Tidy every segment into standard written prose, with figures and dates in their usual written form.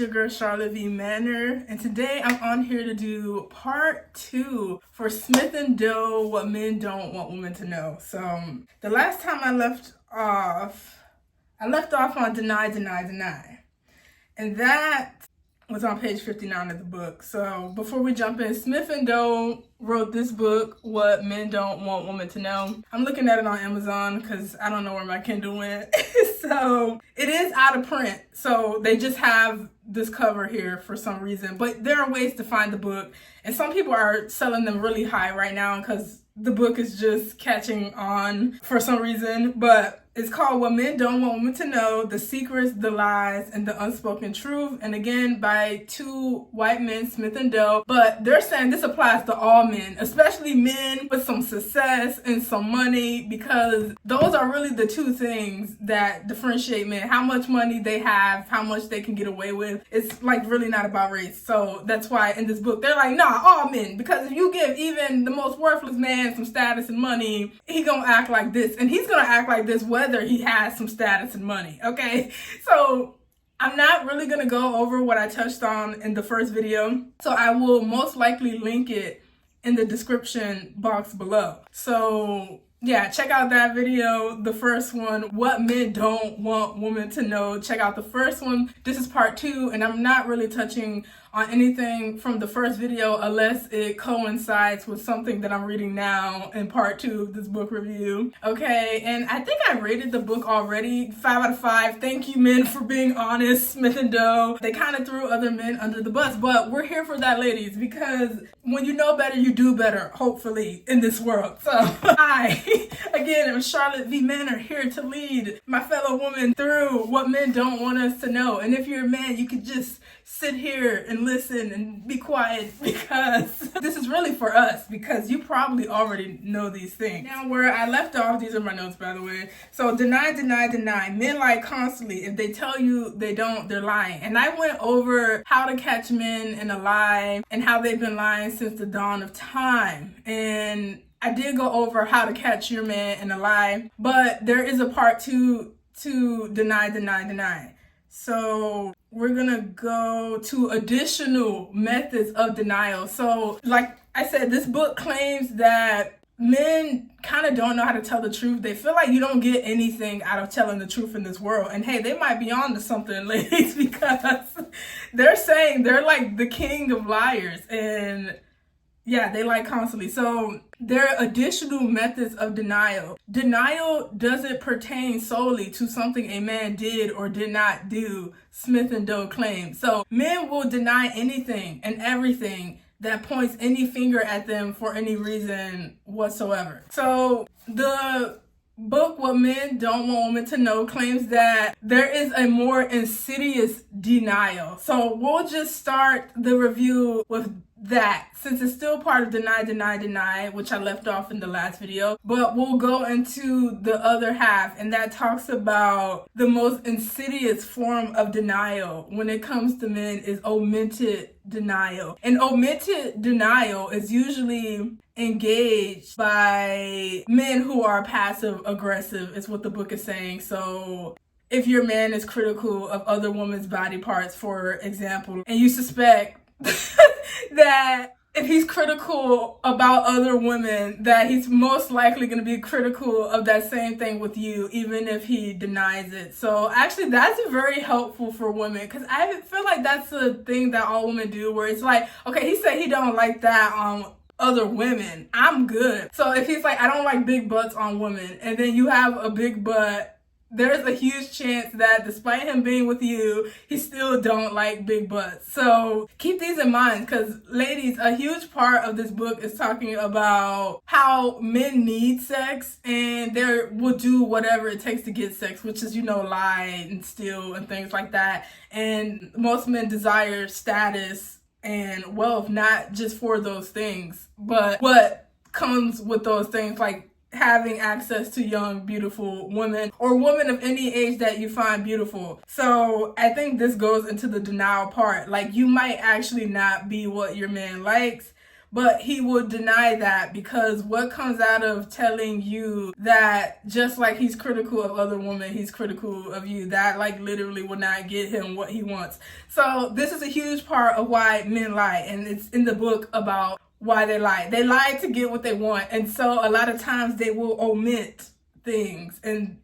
your girl Charlotte V. Manor, and today I'm on here to do part 2 for Smith & Doe, What Men Don't Want Women to Know. So the last time I left off on Deny, Deny, Deny. And that was on page 59 of the book. So before we jump in, Smith & Doe wrote this book, What Men Don't Want Women to Know. I'm looking at it on Amazon because I don't know where my Kindle went. So it is out of print. So they just have this cover here for some reason. But there are ways to find the book. And some people are selling them really high right now because the book is just catching on for some reason. But it's called What Men Don't Want Women to Know, The Secrets, the Lies, and the Unspoken Truth. And again, by two white men, Smith & Doe. But they're saying this applies to all men, especially men with some success and some money, because those are really the two things that differentiate men. How much money they have, how much they can get away with. It's like really not about race. So that's why in this book, they're like, nah, all men. Because if you give even the most worthless man some status and money, he gonna act like this. And he's gonna act like this whether he has some status and money, okay? So I'm not really gonna go over what I touched on in the first video, so I will most likely link it in the description box below. So yeah, check out that video, the first one, What Men Don't Want Women to Know. Check out the first one. This is part 2, and I'm not really touching on anything from the first video unless it coincides with something that I'm reading now in part 2 of this book review. Okay, and I think I rated the book already 5 out of 5. Thank you, men, for being honest. Smith & Doe, they kind of threw other men under the bus, but we're here for that, ladies, because when you know better, you do better, hopefully, in this world. So again, I'm Charlotte V. Manor, here to lead my fellow women through what men don't want us to know. And if you're a man, you could just sit here and listen and be quiet, because this is really for us, because you probably already know these things. Now, where I left off, these are my notes, by the way. So deny, deny, deny. Men lie constantly. If they tell you they don't, they're lying. And I went over how to catch men in a lie and how they've been lying since the dawn of time. And I did go over how to catch your man in a lie, but there is a part 2 to deny, deny, deny. So we're gonna go to additional methods of denial. So like I said, this book claims that men kind of don't know how to tell the truth. They feel like you don't get anything out of telling the truth in this world. And hey, they might be on to something, ladies, because they're saying they're like the king of liars. And yeah, they lie constantly. So there are additional methods of denial. Denial doesn't pertain solely to something a man did or did not do, Smith & Doe claims. So men will deny anything and everything that points any finger at them for any reason whatsoever. So the book, What Men Don't Want Women to Know, claims that there is a more insidious denial. So we'll just start the review with that, since it's still part of Deny, Deny, Deny, which I left off in the last video. But we'll go into the other half, and that talks about the most insidious form of denial when it comes to men is omitted denial. And omitted denial is usually engaged by men who are passive aggressive, is what the book is saying. So if your man is critical of other women's body parts, for example, and you suspect that if he's critical about other women, that he's most likely going to be critical of that same thing with you, even if he denies it. So actually, that's very helpful for women, because I feel like that's a thing that all women do, where it's like, okay, he said he don't like that on other women, I'm good. So if he's like, I don't like big butts on women, and then you have a big butt, there's a huge chance that despite him being with you, he still don't like big butts. So keep these in mind, because ladies, a huge part of this book is talking about how men need sex and they will do whatever it takes to get sex, which is, you know, lie and steal and things like that. And most men desire status and wealth, not just for those things, but what comes with those things, like having access to young, beautiful women, or women of any age that you find beautiful. So I think this goes into the denial part. Like, you might actually not be what your man likes, But he will deny that, because what comes out of telling you that just like he's critical of other women, he's critical of you, that like literally will not get him what he wants. So this is a huge part of why men lie, and it's in the book about why they lie. They lie to get what they want, and so a lot of times they will omit things, and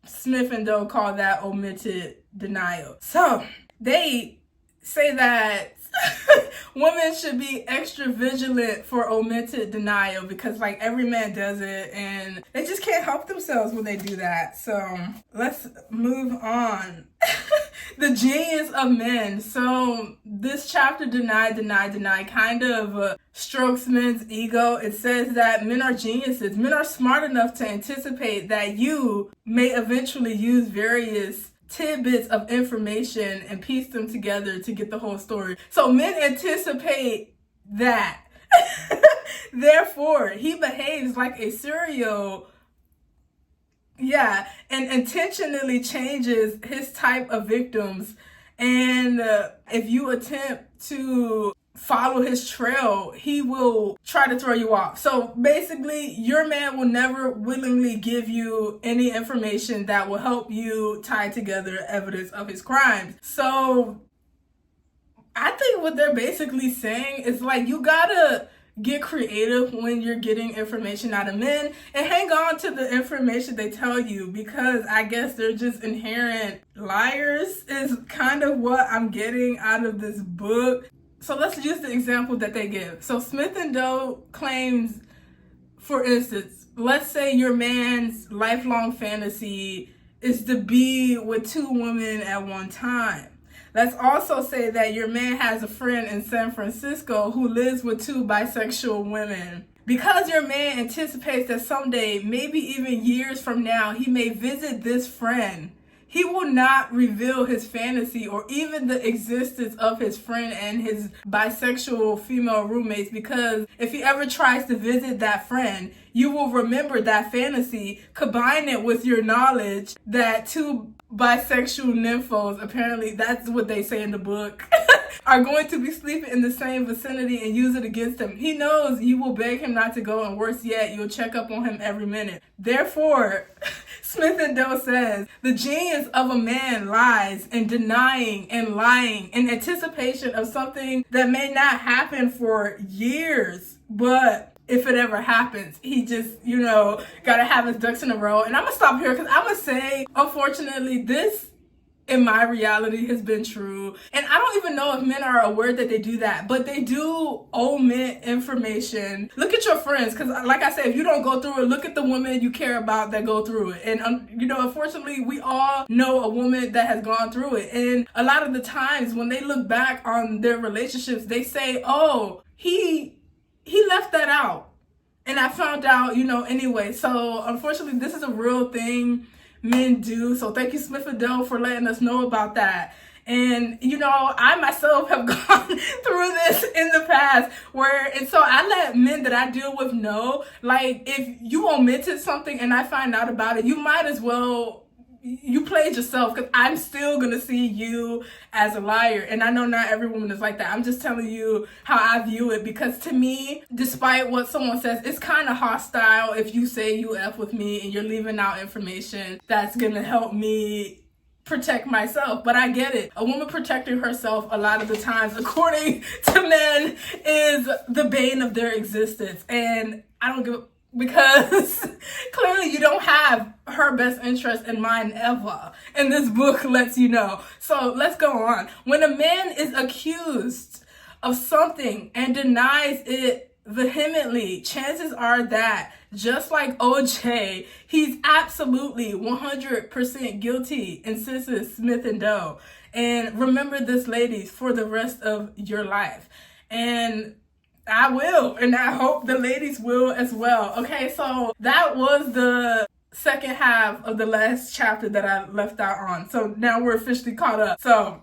Smith and Doe call that omitted denial. So they say that women should be extra vigilant for omitted denial, because like every man does it and they just can't help themselves when they do that. So let's move on. The genius of men. So this chapter, Deny kind of strokes men's ego. It says that men are geniuses. Men are smart enough to anticipate that you may eventually use various tidbits of information and piece them together to get the whole story. So men anticipate that. Therefore, he behaves like a serial, and intentionally changes his type of victims. And if you attempt to follow his trail, he will try to throw you off. So basically, your man will never willingly give you any information that will help you tie together evidence of his crimes. So I think what they're basically saying is like, you gotta get creative when you're getting information out of men, and hang on to the information they tell you, because I guess they're just inherent liars, is kind of what I'm getting out of this book. So let's use the example that they give. So Smith and Doe claims, for instance, let's say your man's lifelong fantasy is to be with 2 women at one time. Let's also say that your man has a friend in San Francisco who lives with 2 bisexual women. Because your man anticipates that someday, maybe even years from now, he may visit this friend, he will not reveal his fantasy or even the existence of his friend and his bisexual female roommates, because if he ever tries to visit that friend, you will remember that fantasy, combine it with your knowledge that 2 bisexual nymphos, apparently that's what they say in the book, are going to be sleeping in the same vicinity, and use it against him. He knows you will beg him not to go, and worse yet, you'll check up on him every minute. Therefore, Smith and Doe says, the genius of a man lies in denying and lying in anticipation of something that may not happen for years, but if it ever happens, he just, gotta have his ducks in a row. And I'm gonna stop here, because I'm gonna say, unfortunately, this in my reality has been true. And I don't even know if men are aware that they do that, but they do omit information. Look at your friends, because like I said, if you don't go through it, look at the women you care about that go through it. And unfortunately, we all know a woman that has gone through it. And a lot of the times when they look back on their relationships, they say, oh, he left that out. And I found out, anyway. So unfortunately, this is a real thing men do. So thank you, Smith and Doe, for letting us know about that. And I myself have gone through this in the past, and so I let men that I deal with know, like, if you omitted something and I find out about it, you might as well, you played yourself, because I'm still gonna see you as a liar. And I know not every woman is like that. I'm just telling you how I view it, because to me, despite what someone says, it's kind of hostile if you say you F with me and you're leaving out information that's gonna help me protect myself. But I get it. A woman protecting herself a lot of the times, according to men, is the bane of their existence. And I don't give a, because clearly you don't have her best interest in mind ever. And this book lets you know. So let's go on. When a man is accused of something and denies it vehemently, chances are that, just like OJ, he's absolutely 100% guilty, insists Smith and Doe. And remember this, ladies, for the rest of your life. And I will, and I hope the ladies will as well. Okay, so that was the second half of the last chapter that I left out on. So now we're officially caught up. So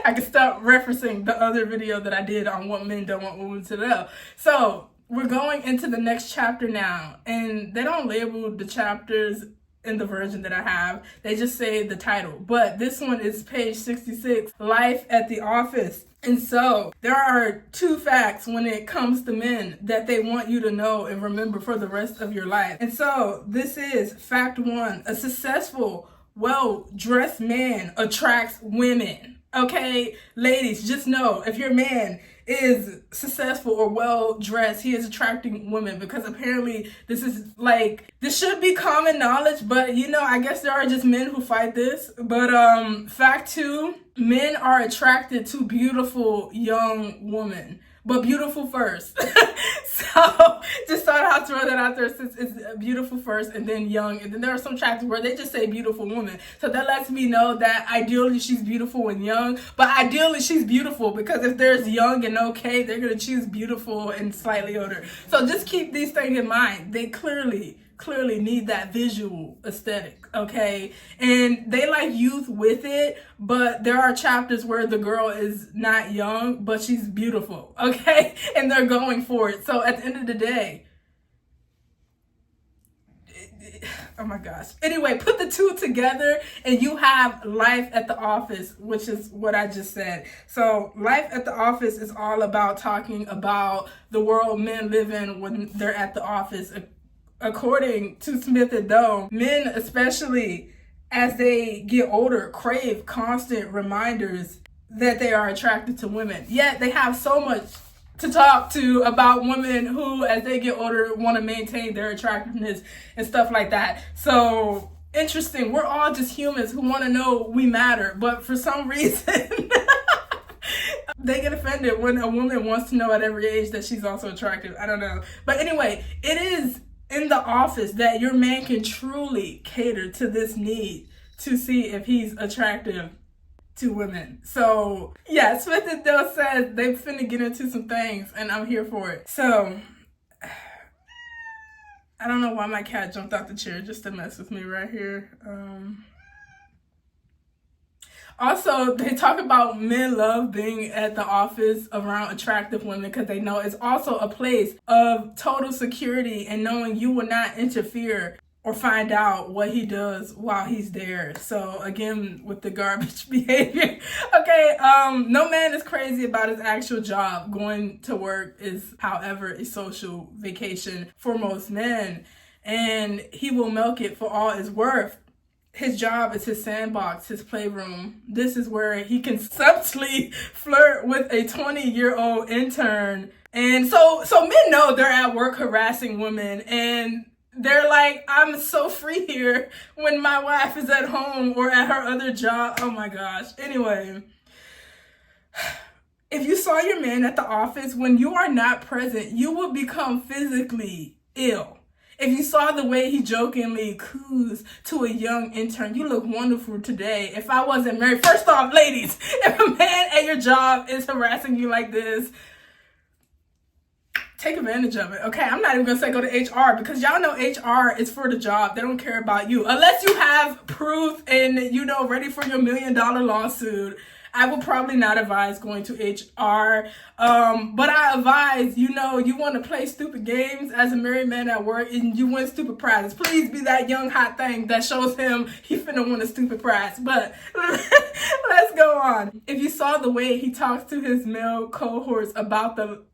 I can stop referencing the other video that I did on what men don't want women to know. So we're going into the next chapter now, and they don't label the chapters in the version that I have. They just say the title. But this one is page 66, Life at the Office. And so there are 2 facts when it comes to men that they want you to know and remember for the rest of your life. And so this is fact 1. A successful, well-dressed man attracts women. Okay, ladies, just know if your man is successful or well-dressed, he is attracting women, because apparently this should be common knowledge, but I guess there are just men who fight this. But fact 2, men are attracted to beautiful young women, but beautiful first. So just thought I'd throw that out there, since it's beautiful first and then young. And then there are some chapters where they just say beautiful woman. So that lets me know that ideally she's beautiful and young, but ideally she's beautiful, because if there's young and okay, they're going to choose beautiful and slightly older. So just keep these things in mind. They clearly need that visual aesthetic, okay? And they like youth with it, but there are chapters where the girl is not young, but she's beautiful, okay? And they're going for it. So at the end of the day, oh my gosh. Anyway, put the 2 together and you have Life at the Office, which is what I just said. So Life at the Office is all about talking about the world men live in when they're at the office. According to Smith and Doe, men, especially as they get older, crave constant reminders that they are attracted to women. Yet they have so much to talk to about women who, as they get older, want to maintain their attractiveness and stuff like that. So interesting. We're all just humans who want to know we matter, but for some reason they get offended when a woman wants to know at every age that she's also attractive. I don't know. But anyway, it is in the office that your man can truly cater to this need to see if he's attractive to women. So yeah, Smith and Doe says they finna get into some things, and I'm here for it. So I don't know why my cat jumped out the chair just to mess with me right here. Also, they talk about men love being at the office around attractive women because they know it's also a place of total security and knowing you will not interfere or find out what he does while he's there. So again, with the garbage behavior. Okay, no man is crazy about his actual job. Going to work is, however, a social vacation for most men, and he will milk it for all it's worth. His job is his sandbox, his playroom. This is where he can subtly flirt with a 20-year-old intern. And so men know they're at work harassing women, and they're like, I'm so free here when my wife is at home or at her other job. Oh my gosh. Anyway, if you saw your man at the office when you are not present, you will become physically ill. If you saw the way he jokingly coos to a young intern, you look wonderful today. If I wasn't married, first off, ladies, if a man at your job is harassing you like this, take advantage of it, okay? I'm not even gonna say go to HR, because y'all know HR is for the job. They don't care about you. Unless you have proof and, ready for your $1 million lawsuit, I would probably not advise going to HR. But I advise, you want to play stupid games as a married man at work and you win stupid prizes. Please be that young hot thing that shows him he finna win a stupid prize. But let's go on. If you saw the way he talks to his male cohorts about the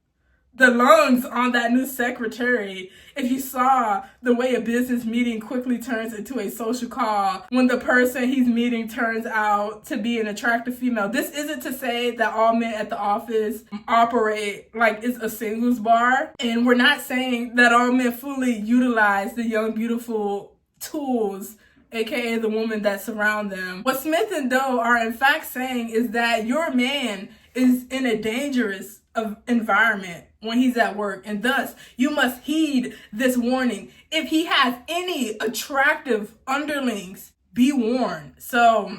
lungs on that new secretary, if you saw the way a business meeting quickly turns into a social call when the person he's meeting turns out to be an attractive female. This isn't to say that all men at the office operate like it's a singles bar. And we're not saying that all men fully utilize the young, beautiful tools, aka the woman that surround them. What Smith and Doe are in fact saying is that your man is in a dangerous environment when he's at work, and thus you must heed this warning. If he has any attractive underlings, be warned. So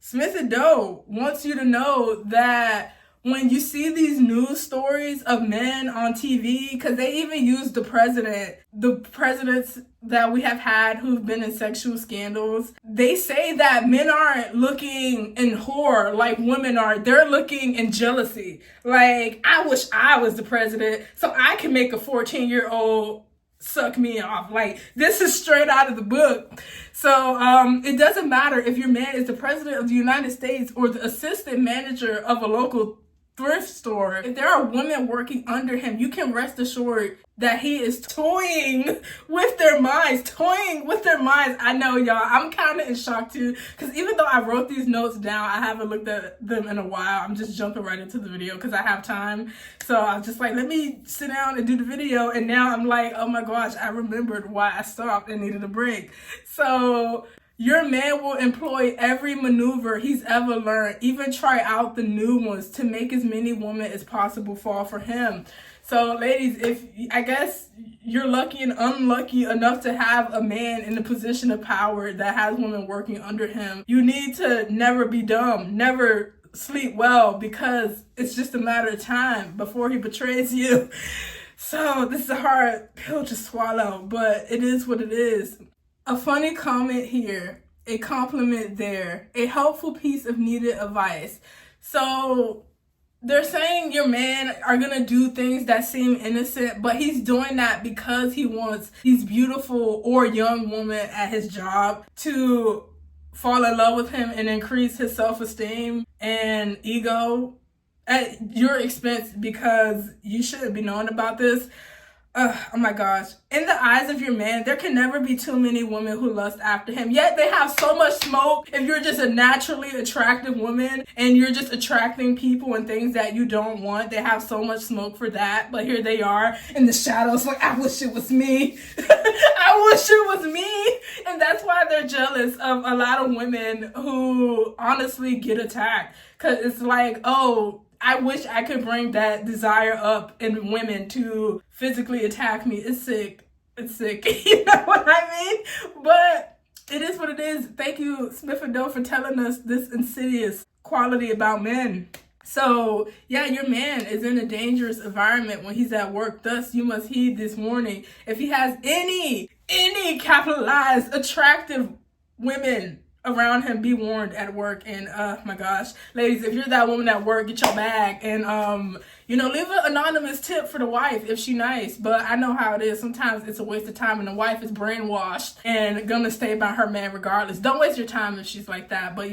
Smith and Doe wants you to know that when you see these news stories of men on TV, because they even use the presidents that we have had who've been in sexual scandals, they say that men aren't looking in horror like women are. They're looking in jealousy. Like, I wish I was the president so I can make a 14-year-old suck me off. Like, this is straight out of the book. So it doesn't matter if your man is the president of the United States or the assistant manager of a local thrift store. If there are women working under him, you can rest assured that he is toying with their minds. I know, y'all, I'm kind of in shock too, because even though I wrote these notes down, I haven't looked at them in a while. I'm just jumping right into the video because I have time. So I was just like, let me sit down and do the video. And now I'm like, oh my gosh, I remembered why I stopped and needed a break. So your man will employ every maneuver he's ever learned, even try out the new ones to make as many women as possible fall for him. So ladies, if I guess you're lucky and unlucky enough to have a man in a position of power that has women working under him, you need to never be dumb, never sleep well, because it's just a matter of time before he betrays you. So this is a hard pill to swallow, but it is what it is. A funny comment here, a compliment there, a helpful piece of needed advice. So they're saying your man are gonna do things that seem innocent, but he's doing that because he wants these beautiful or young women at his job to fall in love with him and increase his self-esteem and ego at your expense, because you shouldn't be knowing about this. Oh my gosh. In the eyes of your man, there can never be too many women who lust after him. Yet they have so much smoke. If you're just a naturally attractive woman and you're just attracting people and things that you don't want, they have so much smoke for that. But here they are in the shadows like, I wish it was me. I wish it was me. And that's why they're jealous of a lot of women who honestly get attacked. Because it's like, oh, I wish I could bring that desire up in women to physically attack me. It's sick. It's sick. You know what I mean? But it is what it is. Thank you, Smith & Doe, for telling us this insidious quality about men. So, yeah, your man is in a dangerous environment when he's at work. Thus, you must heed this warning. If he has any capitalized attractive women around him, be warned at work. And my gosh, ladies, if you're that woman at work, get your bag and leave an anonymous tip for the wife if she nice. But I know how it is. Sometimes it's a waste of time and the wife is brainwashed and gonna stay by her man regardless. Don't waste your time if she's like that. But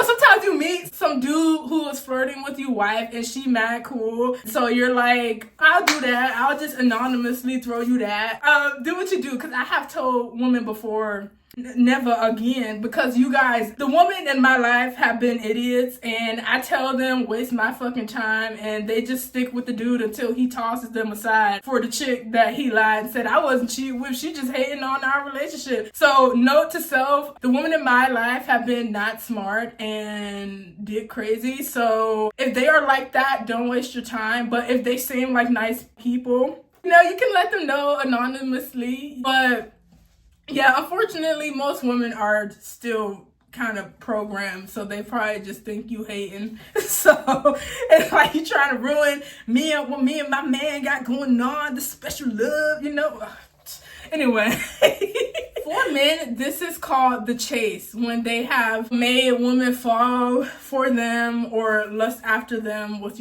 sometimes you meet some dude who is flirting with your wife and she mad cool. So you're like, I'll do that. I'll just anonymously throw you that. Do what you do. Because I have told women before, never again, because you guys, the women in my life have been idiots, and I tell them waste my fucking time, and they just stick with the dude until he tosses them aside for the chick that he lied and said I wasn't cheating with. She just hating on our relationship. So note to self, the women in my life have been not smart and did crazy. So if they are like that, don't waste your time. But if they seem like nice people, you can let them know anonymously. But yeah, unfortunately, most women are still kind of programmed, so they probably just think you hating. So it's like you trying to ruin me and what me and my man got going on, the special love, Anyway, for men, this is called the chase, when they have made women fall for them or lust after them with,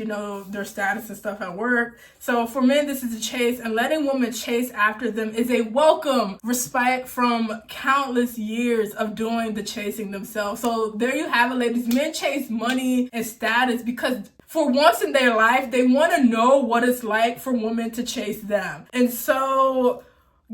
their status and stuff at work. So for men, this is a chase, and letting women chase after them is a welcome respite from countless years of doing the chasing themselves. So there you have it, ladies. Men chase money and status because for once in their life, they want to know what it's like for women to chase them. And so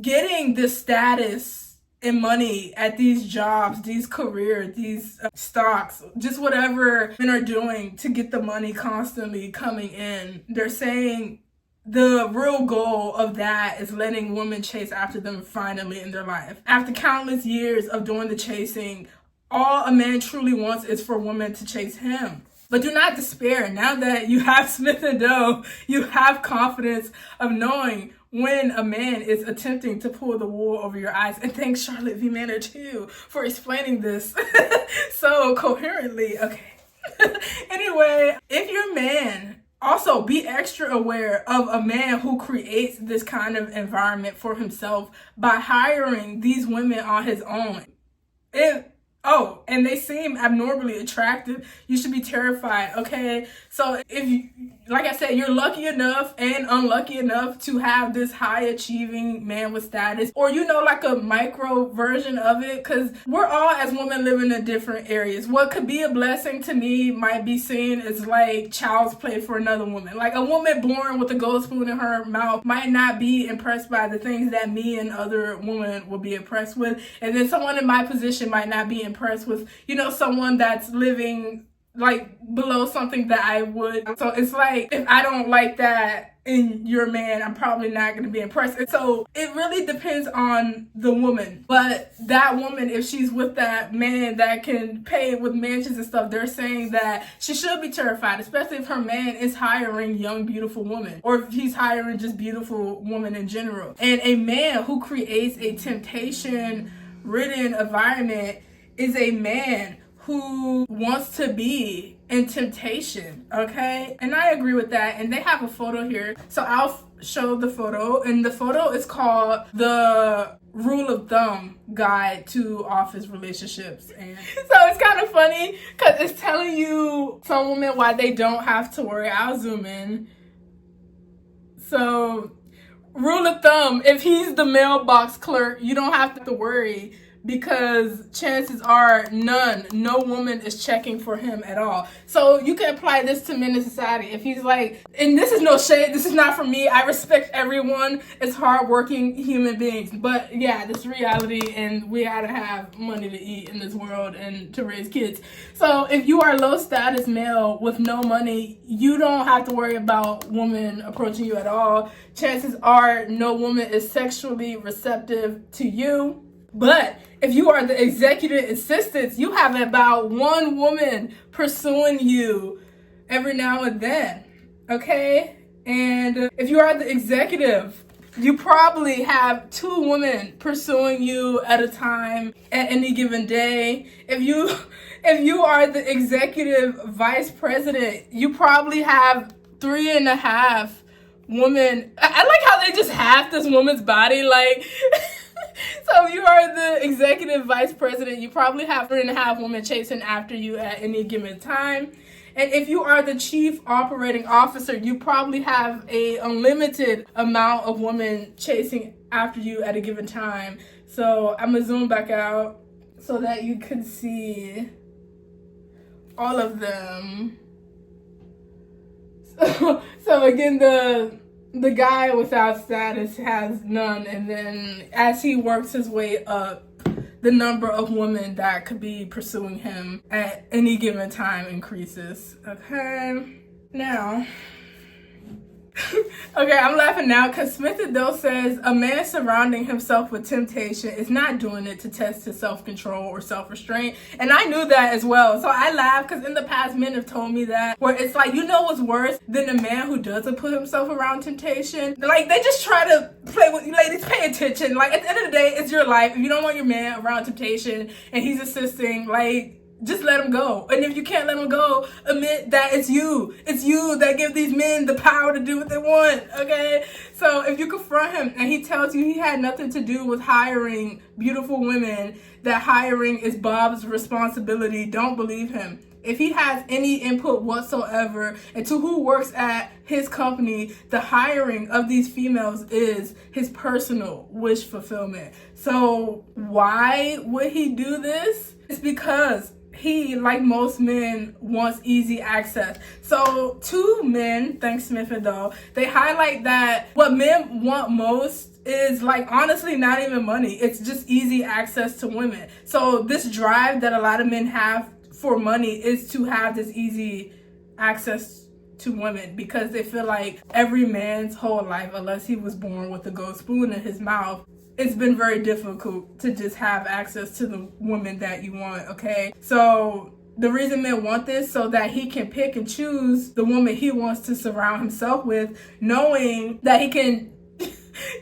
getting this status and money at these jobs, these careers, these stocks, just whatever men are doing to get the money constantly coming in, they're saying the real goal of that is letting women chase after them finally in their life. After countless years of doing the chasing, all a man truly wants is for women to chase him. But do not despair. Now that you have Smith & Doe, you have confidence of knowing when a man is attempting to pull the wool over your eyes. And thanks Charlotte V. Manor too for explaining this so coherently. Okay. Anyway, if your man, also be extra aware of a man who creates this kind of environment for himself by hiring these women on his own. Oh, and they seem abnormally attractive, you should be terrified, okay? So if you, like I said, you're lucky enough and unlucky enough to have this high achieving man with status, or like a micro version of it, because we're all as women living in different areas. What could be a blessing to me might be seen as like child's play for another woman. Like a woman born with a gold spoon in her mouth might not be impressed by the things that me and other women will be impressed with, and then someone in my position might not be impressed with, someone that's living like below something that I would. So it's like, if I don't like that in your man, I'm probably not going to be impressed. And so it really depends on the woman. But that woman, if she's with that man that can pay with mansions and stuff, they're saying that she should be terrified, especially if her man is hiring young, beautiful women, or if he's hiring just beautiful women in general. And a man who creates a temptation-ridden environment is a man who wants to be in temptation, okay? And I agree with that. And they have a photo here, so I'll show the photo. And the photo is called the Rule of Thumb Guide to Office Relationships. And so it's kind of funny because it's telling you, some women, why they don't have to worry. I'll zoom in. So, rule of thumb, if he's the mailbox clerk, you don't have to worry, because chances are no woman is checking for him at all. So you can apply this to men in society. If he's like, and this is no shade, this is not for me, I respect everyone as hardworking human beings, but yeah, this is reality, and we gotta have money to eat in this world and to raise kids. So if you are low status male with no money, you don't have to worry about women approaching you at all. Chances are no woman is sexually receptive to you. But if you are the executive assistant, you have about one woman pursuing you every now and then, okay? And if you are the executive, you probably have 2 women pursuing you at a time at any given day. If you are the executive vice president, you probably have 3.5 women. I like how they just have this woman's body, like... So if you are the executive vice president, you probably have 3.5 women chasing after you at any given time. And if you are the chief operating officer, you probably have a unlimited amount of women chasing after you at a given time. So I'm gonna zoom back out so that you can see all of them. So again, the guy without status has none, and then as he works his way up, the number of women that could be pursuing him at any given time increases. Okay, now okay, I'm laughing now because Smith & Doe says a man surrounding himself with temptation is not doing it to test his self-control or self-restraint. And I knew that as well. So I laugh because in the past men have told me that, where it's like, what's worse than a man who doesn't put himself around temptation? Like, they just try to play with you. Ladies, pay attention. Like, at the end of the day, it's your life. If you don't want your man around temptation and he's assisting, like, just let him go. And if you can't let him go, admit that it's you. It's you that give these men the power to do what they want, okay? So if you confront him and he tells you he had nothing to do with hiring beautiful women, that hiring is Bob's responsibility, don't believe him. If he has any input whatsoever into who works at his company, the hiring of these females is his personal wish fulfillment. So why would he do this? It's because he, like most men, wants easy access. So 2 men, thanks Smith & Doe, they highlight that what men want most is, like, honestly not even money. It's just easy access to women. So this drive that a lot of men have for money is to have this easy access to women, because they feel like every man's whole life, unless he was born with a gold spoon in his mouth, it's been very difficult to just have access to the woman that you want, okay? So the reason men want this, so that he can pick and choose the woman he wants to surround himself with, knowing that he can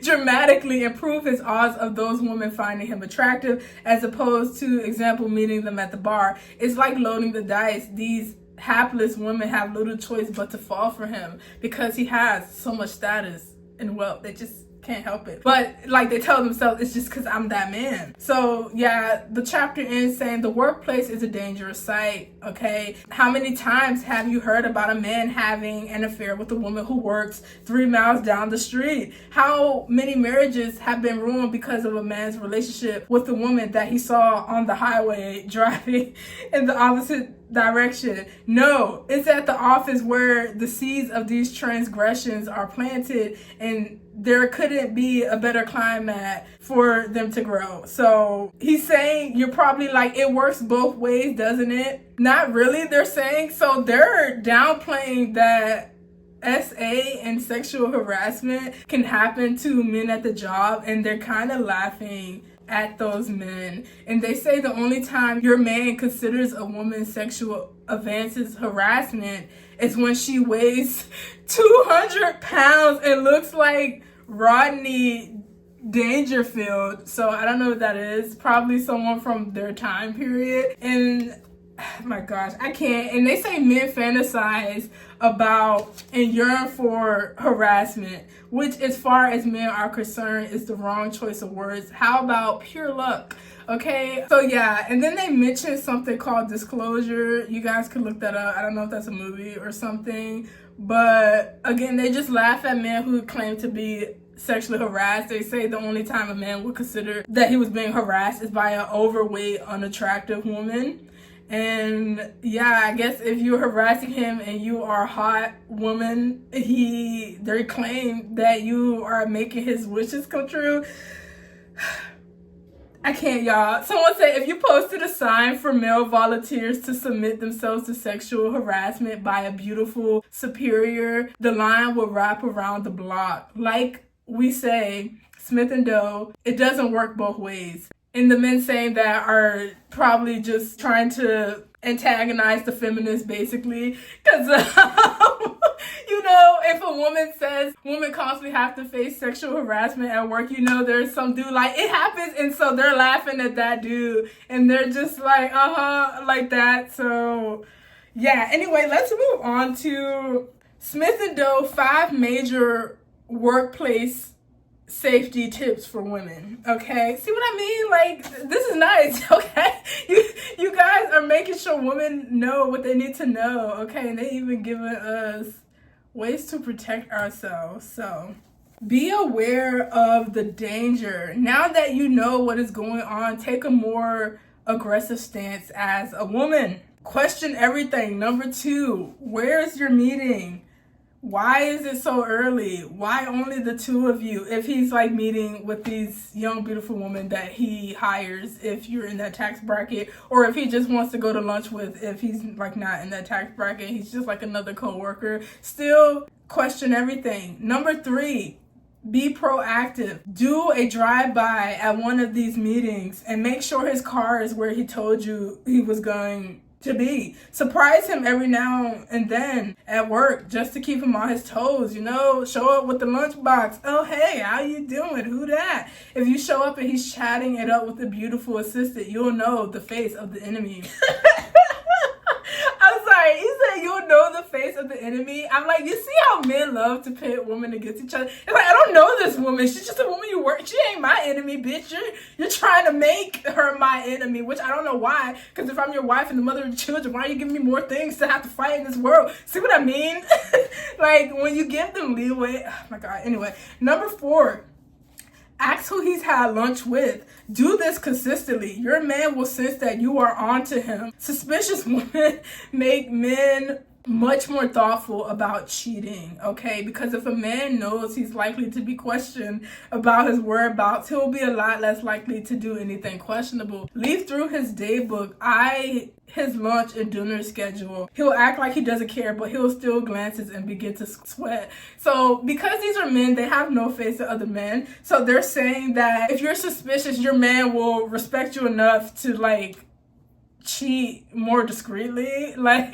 dramatically improve his odds of those women finding him attractive, as opposed to, example, meeting them at the bar. It's like loading the dice. These hapless women have little choice but to fall for him, because he has so much status and wealth. They just can't help it. But like they tell themselves, it's just because I'm that man. So yeah, the chapter ends saying the workplace is a dangerous site. Okay, how many times have you heard about a man having an affair with a woman who works 3 miles down the street? How many marriages have been ruined because of a man's relationship with a woman that he saw on the highway driving in the opposite direction? No, it's at the office where the seeds of these transgressions are planted, and there couldn't be a better climate for them to grow. So he's saying, you're probably like, it works both ways, doesn't it? Not really, they're saying. So they're downplaying that SA and sexual harassment can happen to men at the job, and they're kind of laughing at those men. And they say the only time your man considers a woman's sexual advances harassment is when she weighs 200 pounds and looks like Rodney Dangerfield. So I don't know what that is. Probably someone from their time period. And oh my gosh, I can't. And they say men fantasize about and yearn for harassment, which as far as men are concerned is the wrong choice of words. How about pure luck? Okay, so yeah, and then they mentioned something called Disclosure. You guys could look that up. I don't know if that's a movie or something, but again, they just laugh at men who claim to be sexually harassed. They say the only time a man would consider that he was being harassed is by an overweight, unattractive woman. And yeah, I guess if you're harassing him and you are a hot woman, they claim that you are making his wishes come true. I can't, y'all. Someone said, if you posted a sign for male volunteers to submit themselves to sexual harassment by a beautiful superior, the line will wrap around the block. Like we say, Smith and Doe, it doesn't work both ways. And the men saying that are probably just trying to antagonize the feminists, basically. Because, you know, if a woman says women constantly have to face sexual harassment at work, you know, there's some dude like, it happens. And so they're laughing at that dude. And they're just like, like that. So, yeah. Anyway, let's move on to Smith and Doe 5 major workplace safety tips for women. Okay, see what I mean? Like, this is nice. Okay, you guys are making sure women know what they need to know. Okay, and they even giving us ways to protect ourselves. So be aware of the danger. Now that you know what is going on, take a more aggressive stance as a woman. Question everything. Number 2, where's your meeting? Why is it so early? Why only the 2 of you? If he's like meeting with these young, beautiful women that he hires, if you're in that tax bracket, or if he just wants to go to lunch with, if he's like not in that tax bracket, he's just like another coworker. Still question everything. Number 3, be proactive. Do a drive-by at one of these meetings and make sure his car is where he told you he was going to be. Surprise him every now and then at work just to keep him on his toes, you know. Show up with the lunchbox. Oh, hey, how you doing? Who that? If you show up and he's chatting it up with a beautiful assistant, you'll know the face of the enemy. I'm sorry, he said you'll know the face of the enemy. I'm like, you see how men love to pit women against each other? It's like, I don't know this woman. She's just a woman you work. She ain't my enemy, bitch. You're trying to make her my enemy, which I don't know why. Because if I'm your wife and the mother of children, why are you giving me more things to have to fight in this world? See what I mean? Like, when you give them leeway. Oh my God. Anyway, number 4. Ask who he's had lunch with. Do this consistently. Your man will sense that you are on to him. Suspicious women make men much more thoughtful about cheating, okay? Because if a man knows he's likely to be questioned about his whereabouts, he'll be a lot less likely to do anything questionable. Leaf through his day book. His lunch and dinner schedule. He'll act like he doesn't care, but he'll still glances and begin to sweat. So because these are men, they have no face to other men. So they're saying that if you're suspicious, your man will respect you enough to like cheat more discreetly. Like,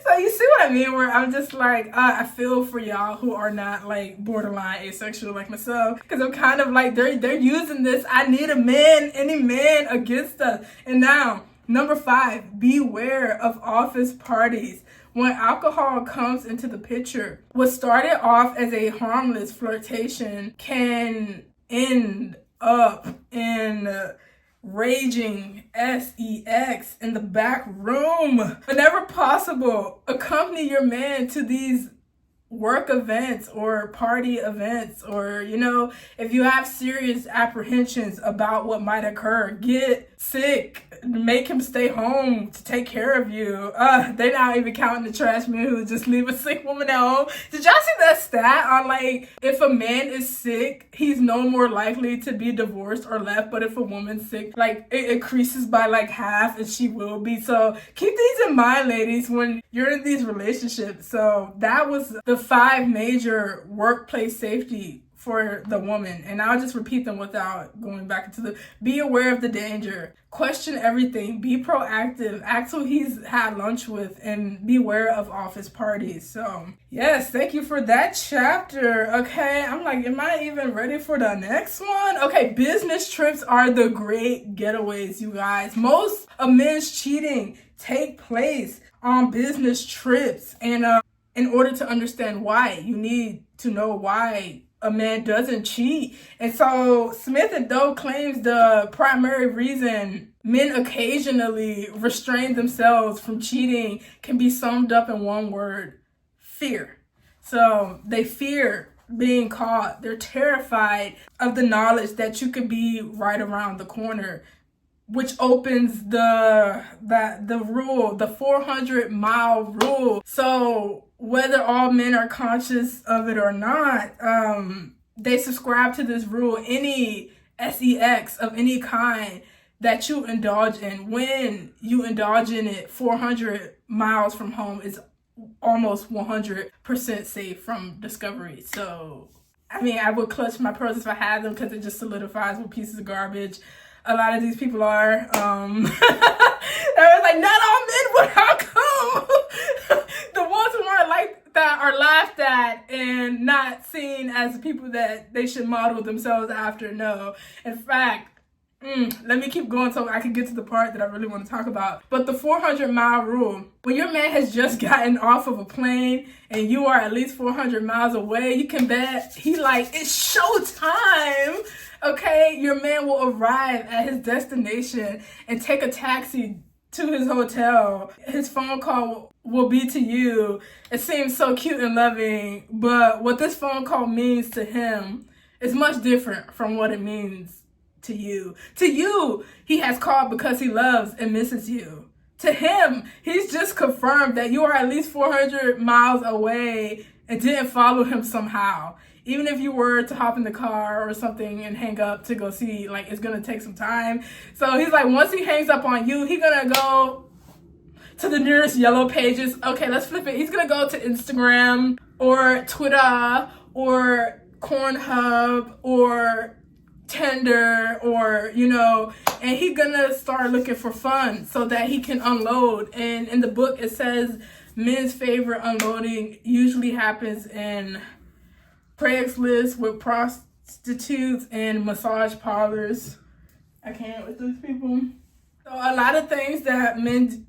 so you see what I mean? Where I'm just like, I feel for y'all who are not like borderline asexual like myself, because I'm kind of like, they're using this I need a man, any man against us. And now, number 5, beware of office parties. when alcohol comes into the picture, what started off as a harmless flirtation can end up in raging sex in the back room. Whenever possible, accompany your man to these work events or party events, or if you have serious apprehensions about what might occur, get sick, make him stay home to take care of you. They're not even counting the trash men who just leave a sick woman at home. Did y'all see that stat on like if a man is sick, he's no more likely to be divorced or left, but if a woman's sick, like it increases by like half, and she will be. So keep these in mind, ladies, when you're in these relationships. So that was the 5 major workplace safety for the woman, and I'll just repeat them without going back into the. Be aware of the danger, question everything, be proactive, ask who he's had lunch with, and beware of office parties. So yes, thank you for that chapter. Okay, I'm like, am I even ready for the next one? Okay, business trips are the great getaways, you guys. Most of men's cheating take place on business trips, and in order to understand why, you need to know why a man doesn't cheat. And so Smith and Doe claims the primary reason men occasionally restrain themselves from cheating can be summed up in one word: fear. So they fear being caught. They're terrified of the knowledge that you could be right around the corner, which opens the rule, the 400-mile rule. So whether all men are conscious of it or not, they subscribe to this rule. Any sex of any kind that you indulge in, when you indulge in it 400 miles from home, is almost 100% safe from discovery. So, I mean, I would clutch my pearls if I had them, because it just solidifies what pieces of garbage a lot of these people are. They was like, not all men, but how come? The ones who aren't like that are laughed at and not seen as people that they should model themselves after. No. In fact, let me keep going so I can get to the part that I really want to talk about. But the 400-mile rule: when your man has just gotten off of a plane and you are at least 400 miles away, you can bet he like, it's showtime. Okay, your man will arrive at his destination and take a taxi to his hotel. His phone call will be to you. It seems so cute and loving, but what this phone call means to him is much different from what it means to you. To you, he has called because he loves and misses you. To him, he's just confirmed that you are at least 400 miles away and didn't follow him somehow. Even if you were to hop in the car or something and hang up to go see, like, it's gonna take some time. So he's like, once he hangs up on you, he's gonna go to the nearest yellow pages. Okay, let's flip it. He's gonna go to Instagram or Twitter or Pornhub or Tinder, or and he's gonna start looking for fun so that he can unload. And in the book it says men's favorite unloading usually happens in Craigslist with prostitutes and massage parlors. I can't with those people. So a lot of things that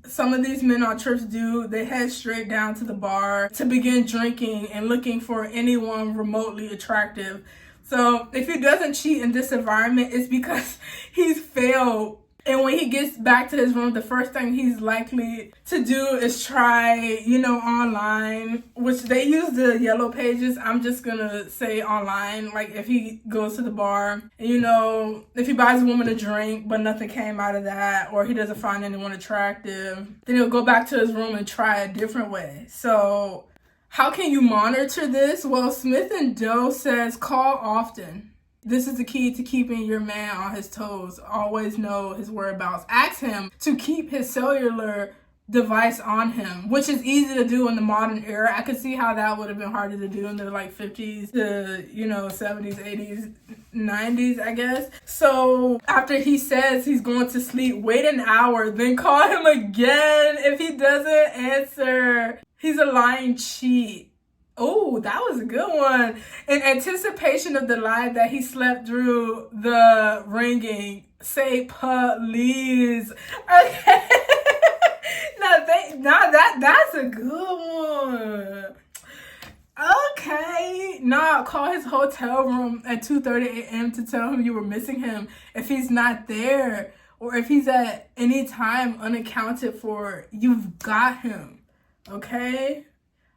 some of these men on trips do, they head straight down to the bar to begin drinking and looking for anyone remotely attractive. So if he doesn't cheat in this environment, it's because he's failed. And when he gets back to his room, the first thing he's likely to do is try, online, which they use the yellow pages. I'm just gonna say online. Like if he goes to the bar, and, if he buys a woman a drink, but nothing came out of that, or he doesn't find anyone attractive, then he'll go back to his room and try a different way. So how can you monitor this? Well, Smith and Doe says call often. This is the key to keeping your man on his toes. Always know his whereabouts. Ask him to keep his cellular device on him, which is easy to do in the modern era. I could see how that would have been harder to do in the 50s to 70s, 80s, 90s, I guess. So after he says he's going to sleep, wait an hour, then call him again. If he doesn't answer, he's a lying cheat. Oh, that was a good one. In anticipation of the lie that he slept through the ringing, say please. Okay. That's a good one. Okay. Nah, call his hotel room at 2:30 a.m. to tell him you were missing him if he's not there. Or if he's at any time unaccounted for, you've got him. Okay?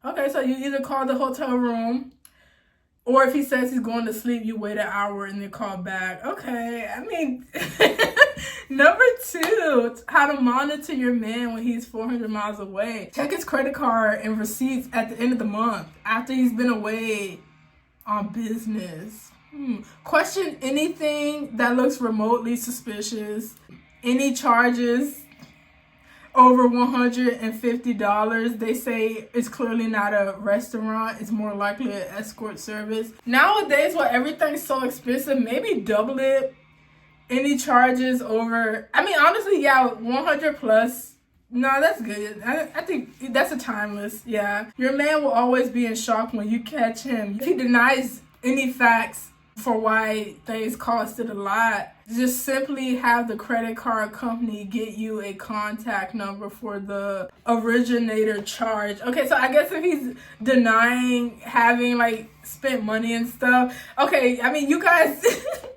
Okay, so you either call the hotel room, or if he says he's going to sleep, you wait an hour and then call back. Okay, I mean, number 2, how to monitor your man when he's 400 miles away. Check his credit card and receipts at the end of the month after he's been away on business. Question anything that looks remotely suspicious. Any charges over $150, they say it's clearly not a restaurant. It's more likely an escort service. Nowadays, while everything's so expensive, maybe double it. Any charges over, I mean, honestly, yeah, 100 plus. No, that's good. I think that's a timeless, yeah. Your man will always be in shock when you catch him. If he denies any facts for why things costed a lot, just simply have the credit card company get you a contact number for the originator charge. Okay, so I guess if he's denying having like spent money and stuff, okay, I mean, you guys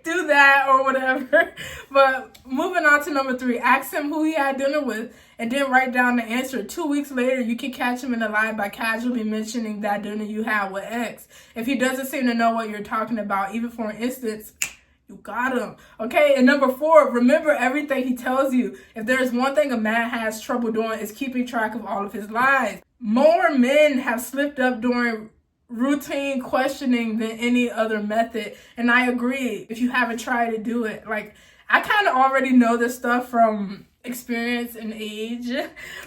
do that or whatever. But moving on to number 3, ask him who he had dinner with and then write down the answer. 2 weeks later, you can catch him in a lie by casually mentioning that dinner you had with X. If he doesn't seem to know what you're talking about, even for an instance, you got him. Okay, and number 4, remember everything he tells you. If there's one thing a man has trouble doing, is keeping track of all of his lies. More men have slipped up during routine questioning than any other method, and I agree. If you haven't tried to do it, like, I kind of already know this stuff from experience and age,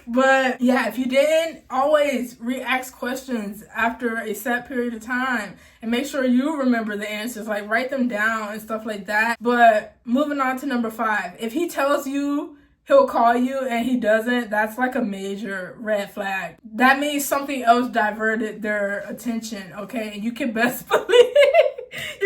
but yeah, if you didn't, always re-ask questions after a set period of time and make sure you remember the answers, like write them down and stuff like that. But moving on to number 5, if he tells you he'll call you and he doesn't, that's like a major red flag. That means something else diverted their attention, okay? And you can best believe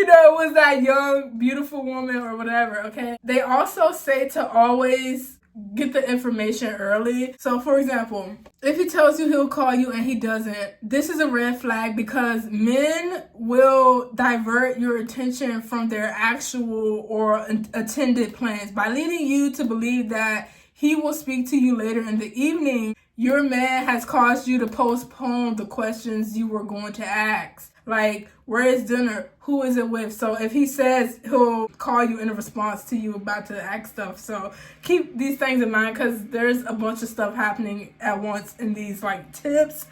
it was that young beautiful woman or whatever, okay? They also say to always get the information early. So for example, if he tells you he'll call you and he doesn't, this is a red flag, because men will divert your attention from their actual or intended plans by leading you to believe that he will speak to you later in the evening. Your man has caused you to postpone the questions you were going to ask. Like, where is dinner? Who is it with? So if he says he'll call you in a response to you about to ask stuff. So keep these things in mind, because there's a bunch of stuff happening at once in these like tips,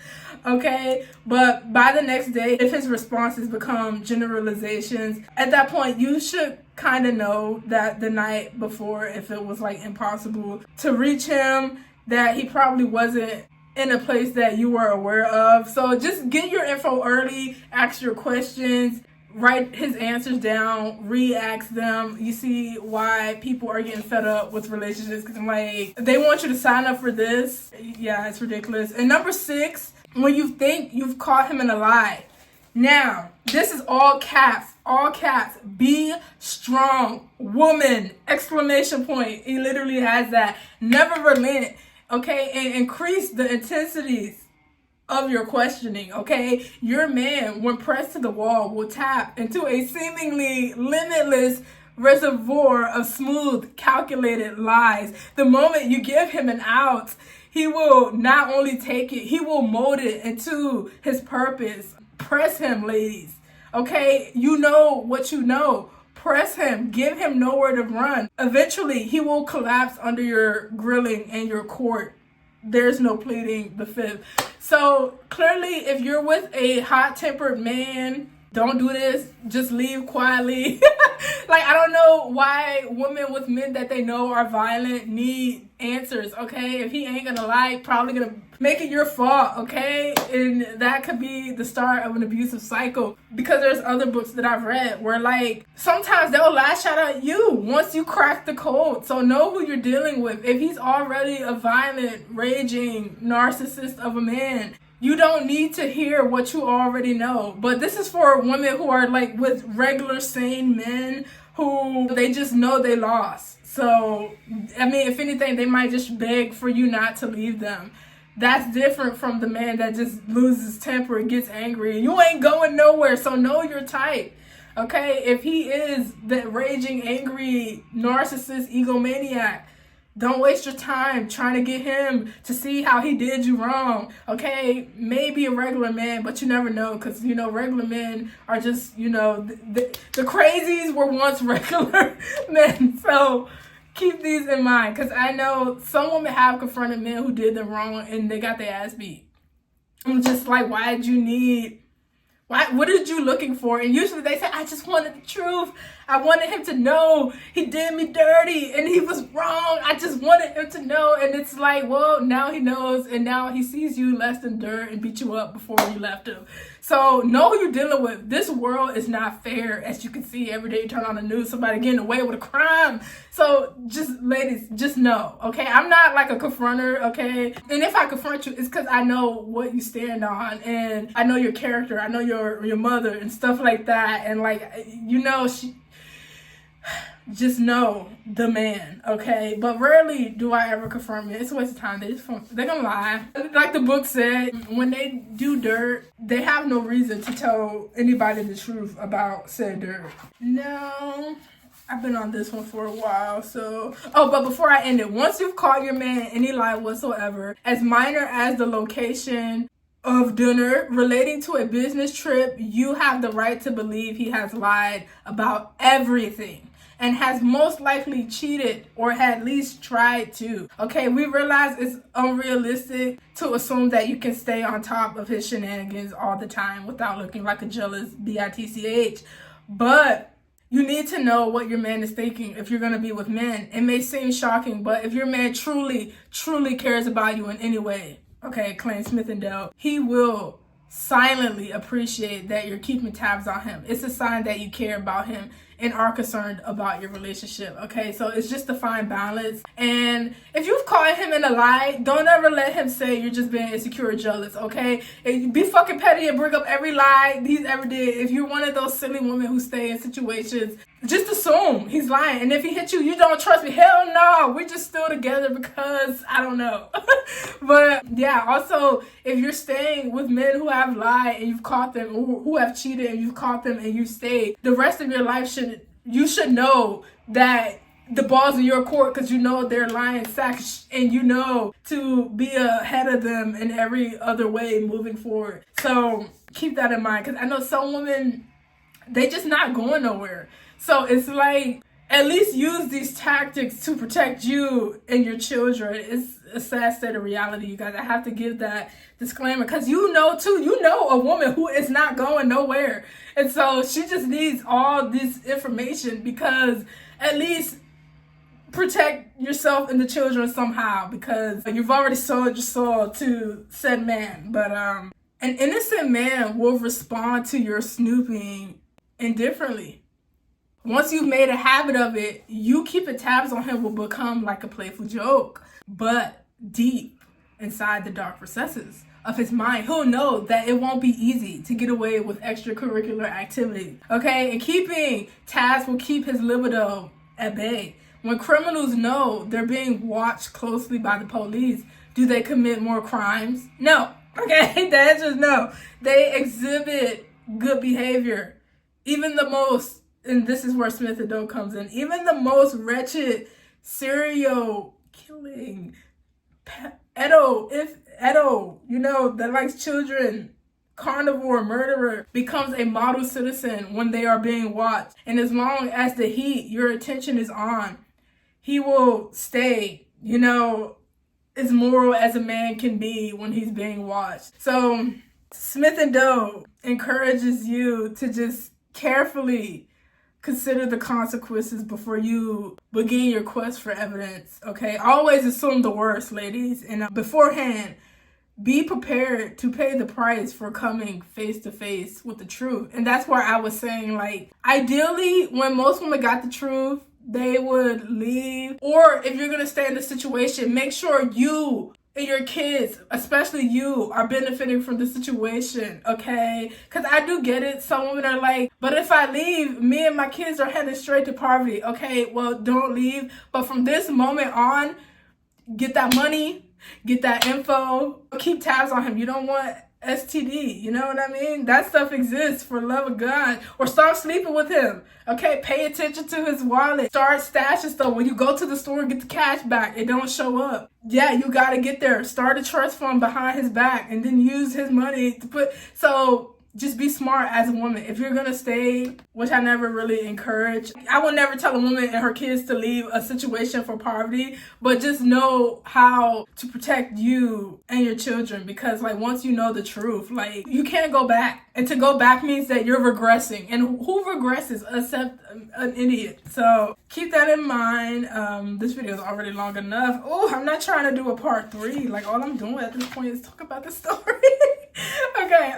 okay? But by the next day, if his responses become generalizations, at that point you should kind of know that the night before, if it was like impossible to reach him, that he probably wasn't in a place that you were aware of. So just get your info early, ask your questions, write his answers down, re-ask them. You see why people are getting fed up with relationships, because I'm like, they want you to sign up for this. Yeah, it's ridiculous. And number 6, when you think you've caught him in a lie. Now, this is all caps, be strong, woman, exclamation point. He literally has that. Never relent. Okay, and increase the intensities of your questioning, okay? Your man, when pressed to the wall, will tap into a seemingly limitless reservoir of smooth, calculated lies. The moment you give him an out, he will not only take it, he will mold it into his purpose. Press him, ladies, okay? You know what you know. Press him, give him nowhere to run. Eventually, he will collapse under your grilling and your court. There's no pleading the 5th. So clearly, if you're with a hot-tempered man, don't do this. Just leave quietly. Like, I don't know why women with men that they know are violent need answers, okay? If he ain't gonna lie, probably gonna make it your fault, okay? And that could be the start of an abusive cycle, because there's other books that I've read where, like, sometimes they'll lash out at you once you crack the code. So know who you're dealing with. If he's already a violent, raging narcissist of a man, you don't need to hear what you already know. But this is for women who are like with regular sane men who they just know they lost. So, I mean, if anything, they might just beg for you not to leave them. That's different from the man that just loses temper and gets angry. You ain't going nowhere, so know your type. Okay? If he is the raging, angry, narcissist, egomaniac, don't waste your time trying to get him to see how he did you wrong. Okay? Maybe a regular man, but you never know, because, you know, regular men are just, you know, the crazies were once regular men. So keep these in mind, because I know some women have confronted men who did them wrong and they got their ass beat. I'm just like, what did you looking for? And usually they say, I just wanted the truth. I wanted him to know he did me dirty and he was wrong. I just wanted him to know. And it's like, well, now he knows, and now he sees you less than dirt and beat you up before you left him. So know who you're dealing with. This world is not fair. As you can see, every day you turn on the news, somebody getting away with a crime. So just, ladies, just know, okay? I'm not like a confronter, okay? And if I confront you, it's because I know what you stand on, and I know your character. I know your mother and stuff like that. And like, you know, just know the man, okay? But rarely do I ever confirm it. It's a waste of time. They're gonna lie. Like the book said, when they do dirt, they have no reason to tell anybody the truth about said dirt. No, I've been on this one for a while, so... Oh, but before I end it, once you've caught your man any lie whatsoever, as minor as the location of dinner relating to a business trip, you have the right to believe he has lied about everything and has most likely cheated or at least tried to. Okay, we realize it's unrealistic to assume that you can stay on top of his shenanigans all the time without looking like a jealous bitch. But you need to know what your man is thinking if you're going to be with men. It may seem shocking, but if your man truly cares about you in any way, okay, claim Smith & Del, he will silently appreciate that you're keeping tabs on him. It's a sign that you care about him and are concerned about your relationship, okay? So it's just a fine balance. And if you've caught him in a lie, don't ever let him say you're just being insecure or jealous, okay? Be fucking petty and bring up every lie he's ever did. If you're one of those silly women who stay in situations, just assume he's lying. And if he hits you, you don't trust me. Hell no, we're just still together because I don't know. But yeah, also, if you're staying with men who have lied and you've caught them, or who have cheated and you've caught them and you stayed, the rest of your life you should know that the ball's in your court, because you know they're lying sacks, and you know to be ahead of them in every other way moving forward. So keep that in mind, because I know some women, they just not going nowhere. So it's like, at least use these tactics to protect you and your children. It's a sad state of reality, you guys. I have to give that disclaimer, because you know a woman who is not going nowhere. And so she just needs all this information, because at least protect yourself and the children somehow, because you've already sold your soul to said man. But an innocent man will respond to your snooping indifferently. Once you've made a habit of it, you keeping tabs on him will become like a playful joke. But deep inside the dark recesses of his mind, he'll know that it won't be easy to get away with extracurricular activity. Okay? And keeping tabs will keep his libido at bay. When criminals know they're being watched closely by the police, do they commit more crimes? No. Okay? The answer is no. They exhibit good behavior. Even the most, and this is where Smith & Del comes in, even the most wretched serial killing Edo, you know, that likes children, carnivore, murderer, becomes a model citizen when they are being watched. And as long as the heat, your attention is on, he will stay, you know, as moral as a man can be when he's being watched. So Smith & Del encourages you to just carefully consider the consequences before you begin your quest for evidence, okay? Always assume the worst, ladies. And beforehand, be prepared to pay the price for coming face to face with the truth. And that's where I was saying, like, ideally, when most women got the truth, they would leave. Or if you're going to stay in the situation, make sure you and your kids, especially you, are benefiting from the situation, okay? Because I do get it. Some women are like, but if I leave, me and my kids are headed straight to poverty. Okay, well, don't leave. But from this moment on, get that money, get that info, keep tabs on him. You don't want STD, you know what I mean? That stuff exists, for the love of God. Or start sleeping with him, okay? Pay attention to his wallet. Start stashing stuff. When you go to the store and get the cash back, it don't show up. Yeah, you gotta get there. Start a trust fund behind his back and then use his money to put, so just be smart as a woman. If you're gonna stay, which I never really encourage, I will never tell a woman and her kids to leave a situation for poverty, but just know how to protect you and your children, because like once you know the truth, like you can't go back. And to go back means that you're regressing. And who regresses except an idiot? So keep that in mind. This video is already long enough. Oh, I'm not trying to do a part 3. Like all I'm doing at this point is talk about the story. Okay,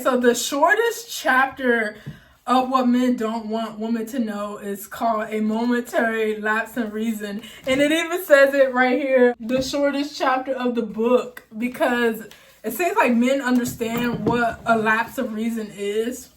so the shortest chapter of What Men Don't Want Women to Know is called A Momentary Lapse in Reason. And it even says it right here, the shortest chapter of the book, because it seems like men understand what a lapse of reason is,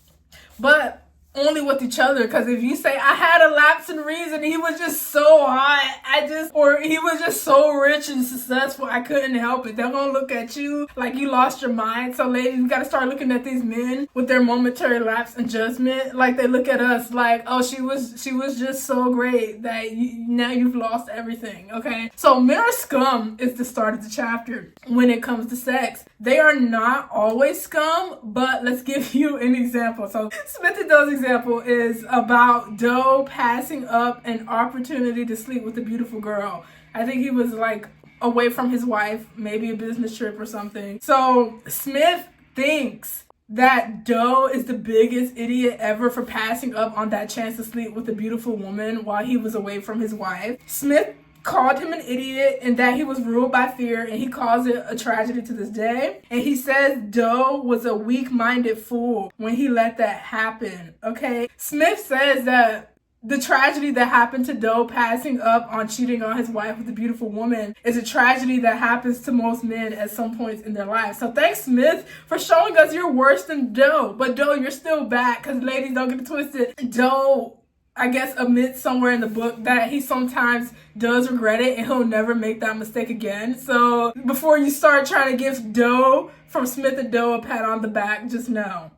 but only with each other. Because if you say, I had a lapse in reason, he was just so hot, or he was just so rich and successful, I couldn't help it. They're gonna look at you like you lost your mind. So ladies, you gotta start looking at these men with their momentary lapse in judgment, like they look at us like, oh, she was just so great that now you've lost everything, okay? So men are scum is the start of the chapter when it comes to sex. They are not always scum, but let's give you an example. So Smith and Doe's example is about Doe passing up an opportunity to sleep with a beautiful girl. I think he was like away from his wife, maybe a business trip or something. So Smith thinks that Doe is the biggest idiot ever for passing up on that chance to sleep with a beautiful woman while he was away from his wife. Smith called him an idiot and that he was ruled by fear, and he calls it a tragedy to this day. And he says Doe was a weak-minded fool when he let that happen, okay? Smith says that the tragedy that happened to Doe passing up on cheating on his wife with a beautiful woman is a tragedy that happens to most men at some points in their lives. So thanks, Smith, for showing us you're worse than Doe. But Doe, you're still back, because ladies, don't get it twisted. Doe, I guess, admits somewhere in the book that he sometimes does regret it and he'll never make that mistake again. So before you start trying to give Doe from Smith and Doe a pat on the back, just know.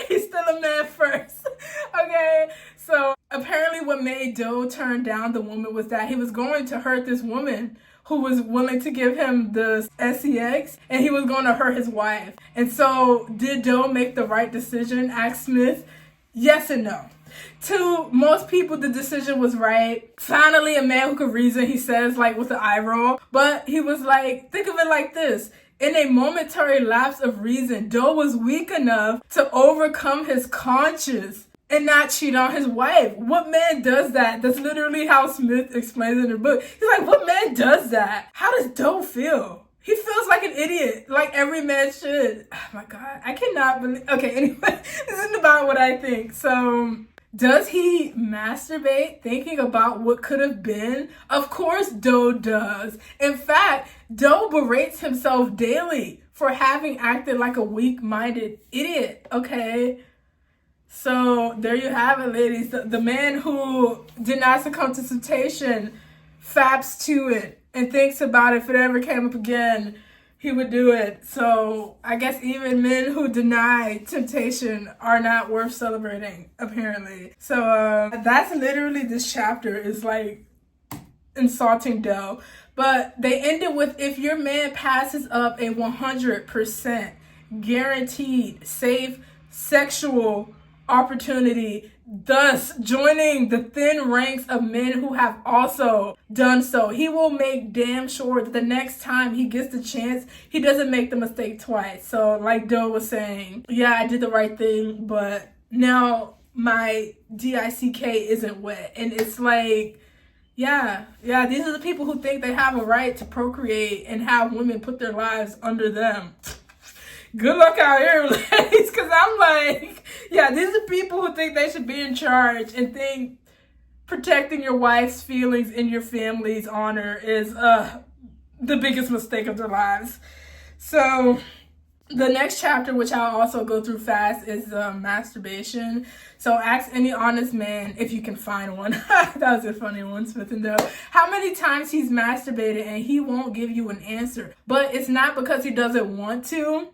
He's still a man first. Okay, so apparently what made Doe turn down the woman was that he was going to hurt this woman who was willing to give him the sex, and he was going to hurt his wife. And so did Doe make the right decision? Asked Smith. Yes and no. To most people, the decision was right. Finally, a man who could reason, he says, like with an eye roll. But he was like, think of it like this. In a momentary lapse of reason, Doe was weak enough to overcome his conscience and not cheat on his wife. What man does that? That's literally how Smith explains it in the book. He's like, what man does that? How does Doe feel? He feels like an idiot, like every man should. Oh my God, I cannot believe. Okay, anyway, this isn't about what I think. So, does he masturbate thinking about what could have been? Of course, Doe does. In fact, Doe berates himself daily for having acted like a weak-minded idiot, okay? So, there you have it, ladies. The man who did not succumb to temptation faps to it and thinks about it. If it ever came up again, he would do it. So I guess even men who deny temptation are not worth celebrating, apparently. So that's literally, this chapter is like insulting Doe. But they ended with, if your man passes up a 100% guaranteed safe sexual opportunity, thus joining the thin ranks of men who have also done so, he will make damn sure that the next time he gets the chance, he doesn't make the mistake twice. So like Doe was saying, yeah, I did the right thing, but now my DICK isn't wet. And it's like, yeah, these are the people who think they have a right to procreate and have women put their lives under them. Good luck out here, ladies, because I'm like, yeah, these are people who think they should be in charge and think protecting your wife's feelings and your family's honor is the biggest mistake of their lives. So the next chapter, which I'll also go through fast, is masturbation. So ask any honest man, if you can find one, that was a funny one, Smith and Doe, how many times he's masturbated, and he won't give you an answer. But it's not because he doesn't want to.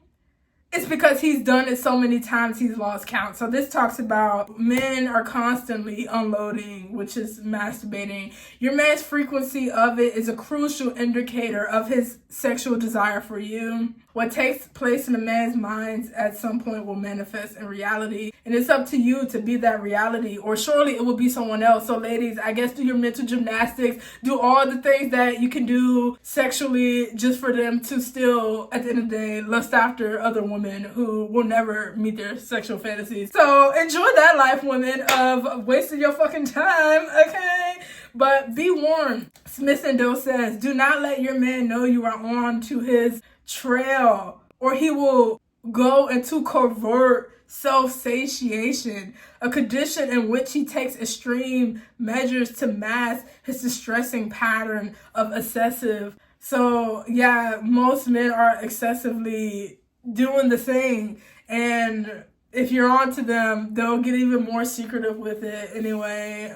It's because he's done it so many times he's lost count. So this talks about men are constantly unloading, which is masturbating. Your man's frequency of it is a crucial indicator of his sexual desire for you. What takes place in a man's mind at some point will manifest in reality. And it's up to you to be that reality, or surely it will be someone else. So ladies, I guess do your mental gymnastics, do all the things that you can do sexually just for them to still, at the end of the day, lust after other women who will never meet their sexual fantasies. So enjoy that life, women, of wasting your fucking time, okay? But be warned. Smith and Doe says, do not let your man know you are on to his trail, or he will go into covert self-satiation, a condition in which he takes extreme measures to mask his distressing pattern of excessive. So yeah, most men are excessively doing the thing, and if you're onto them, they'll get even more secretive with it anyway.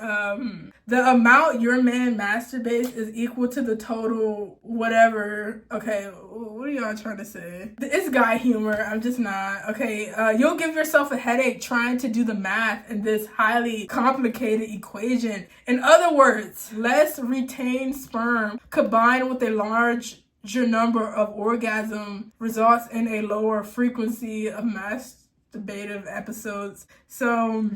The amount your man masturbates is equal to the total whatever. Okay, what are y'all trying to say? It's guy humor. I'm just not. Okay, you'll give yourself a headache trying to do the math in this highly complicated equation. In other words, less retained sperm combined with a larger number of orgasm results in a lower frequency of masturbative episodes. So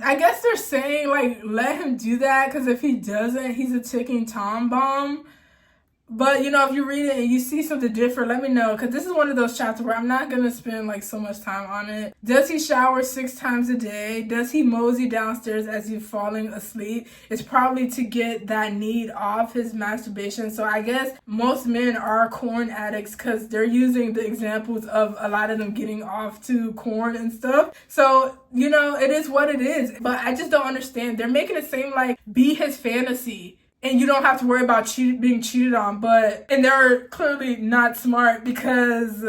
I guess they're saying, like, let him do that, because if he doesn't, he's a ticking time bomb. But, you know, if you read it and you see something different, let me know, because this is one of those chapters where I'm not going to spend, like, so much time on it. Does he shower 6 times a day? Does he mosey downstairs as he's falling asleep? It's probably to get that need off his masturbation. So I guess most men are corn addicts because they're using the examples of a lot of them getting off to corn and stuff. So, you know, it is what it is. But I just don't understand. They're making it seem like be his fantasy, and you don't have to worry about being cheated on. And they're clearly not smart, because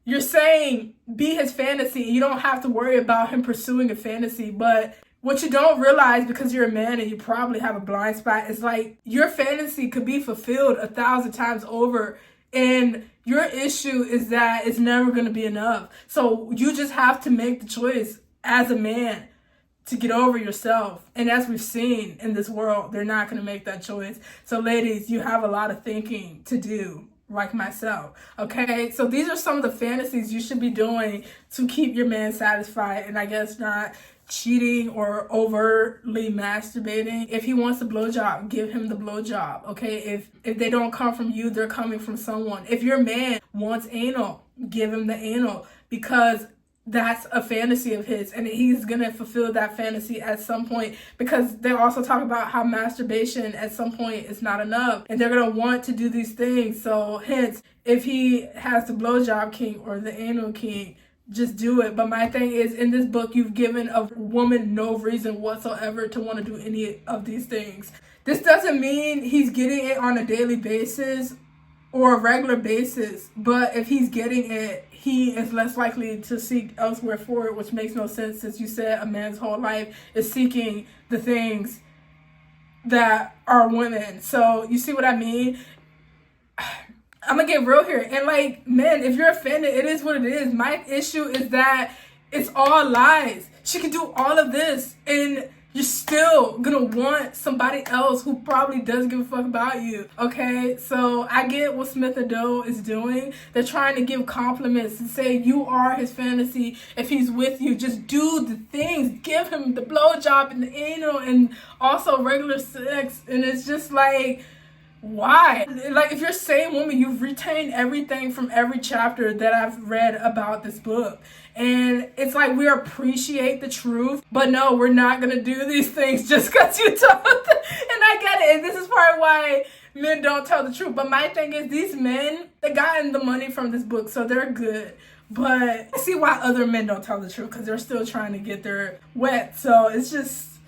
you're saying be his fantasy, and you don't have to worry about him pursuing a fantasy. But what you don't realize, because you're a man and you probably have a blind spot, is like your fantasy could be fulfilled 1,000 times over. And your issue is that it's never going to be enough. So you just have to make the choice as a man to get over yourself. And as we've seen in this world, they're not going to make that choice. So ladies, you have a lot of thinking to do, like myself. Okay, so these are some of the fantasies you should be doing to keep your man satisfied, and I guess not cheating or overtly masturbating. If he wants a blowjob, give him the blowjob. Okay, if they don't come from you, they're coming from someone. If your man wants anal, give him the anal, because that's a fantasy of his, and he's gonna fulfill that fantasy at some point, because they also talk about how masturbation at some point is not enough, and they're gonna want to do these things. So hence, if he has the blowjob king or the anal king, just do it. But my thing is, in this book, you've given a woman no reason whatsoever to want to do any of these things. This doesn't mean he's getting it on a daily basis or a regular basis, but if he's getting it, he is less likely to seek elsewhere for it, which makes no sense, since you said a man's whole life is seeking the things that are women. So you see what I mean? I'm gonna get real here, and like, men, if you're offended, it is what it is. My issue is that it's all lies. She can do all of this, and you're still gonna want somebody else who probably doesn't give a fuck about you. Okay, so I get what Smith and Doe is doing. They're trying to give compliments and say you are his fantasy. If he's with you, just do the things. Give him the blowjob and the anal and also regular sex. And it's just like, why? Like, if you're a sane woman, you've retained everything from every chapter that I've read about this book. And it's like, we appreciate the truth, but no, we're not going to do these things just because you told them. And I get it. And this is part why men don't tell the truth. But my thing is, these men, they gotten the money from this book, so they're good. But I see why other men don't tell the truth, because they're still trying to get their wet. So it's just,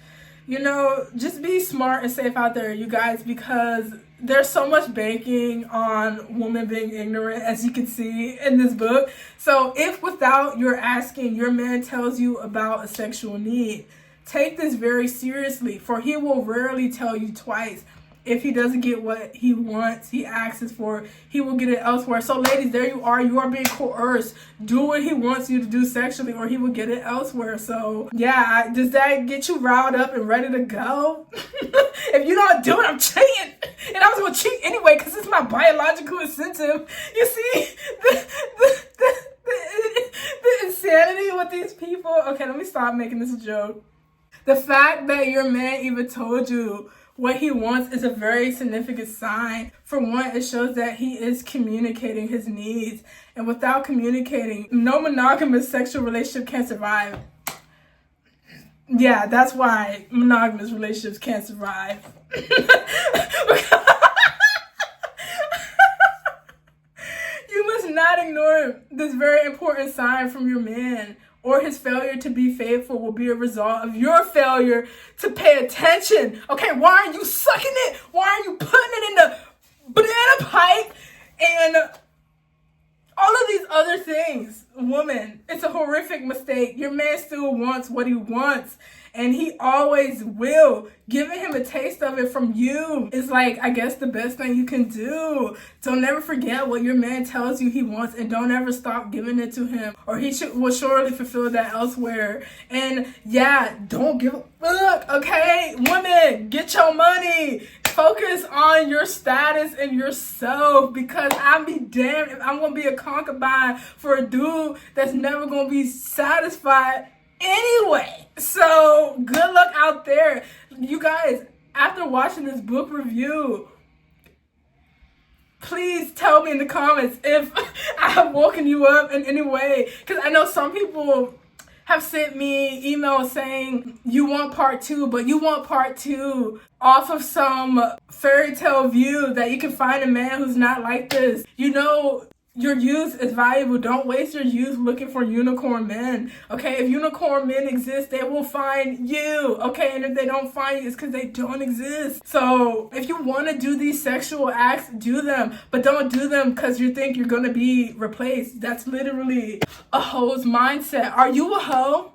you know, just be smart and safe out there, you guys, because there's so much banking on women being ignorant, as you can see in this book. So if without your asking, your man tells you about a sexual need, take this very seriously, for he will rarely tell you twice. If he doesn't get what he wants, he asks for, he will get it elsewhere. So ladies, there you are being coerced. Do what he wants you to do sexually, or he will get it elsewhere. So yeah, does that get you riled up and ready to go? If you don't do it, I'm cheating. And I was going to cheat anyway because it's my biological incentive. You see, the insanity with these people. Okay, let me stop making this a joke. The fact that your man even told you what he wants is a very significant sign. For one, it shows that he is communicating his needs. And without communicating, no monogamous sexual relationship can survive. Yeah, that's why monogamous relationships can't survive. You must not ignore this very important sign from your man, or his failure to be faithful will be a result of your failure to pay attention. Okay, why aren't you sucking it? Why aren't you putting it in the banana pipe and all of these other things? Woman, it's a horrific mistake. Your man still wants what he wants, and he always will. Giving him a taste of it from you is like, I guess, the best thing you can do. Don't ever forget what your man tells you he wants, and don't ever stop giving it to him, or he will surely fulfill that elsewhere. And yeah, don't give a fuck, okay? Women, get your money. Focus on your status and yourself, because I'll be damned if I'm gonna be a concubine for a dude that's never gonna be satisfied anyway. So good luck out there. You guys, after watching this book review, please tell me in the comments if I have woken you up in any way, because I know some people have sent me emails saying you want part 2, but you want part 2 off of some fairy tale view that you can find a man who's not like this. You know, your youth is valuable. Don't waste your youth looking for unicorn men. Okay, if unicorn men exist, they will find you. Okay, and if they don't find you, it's because they don't exist. So if you want to do these sexual acts, do them, but don't do them because you think you're gonna be replaced. That's literally a hoe's mindset. Are you a hoe?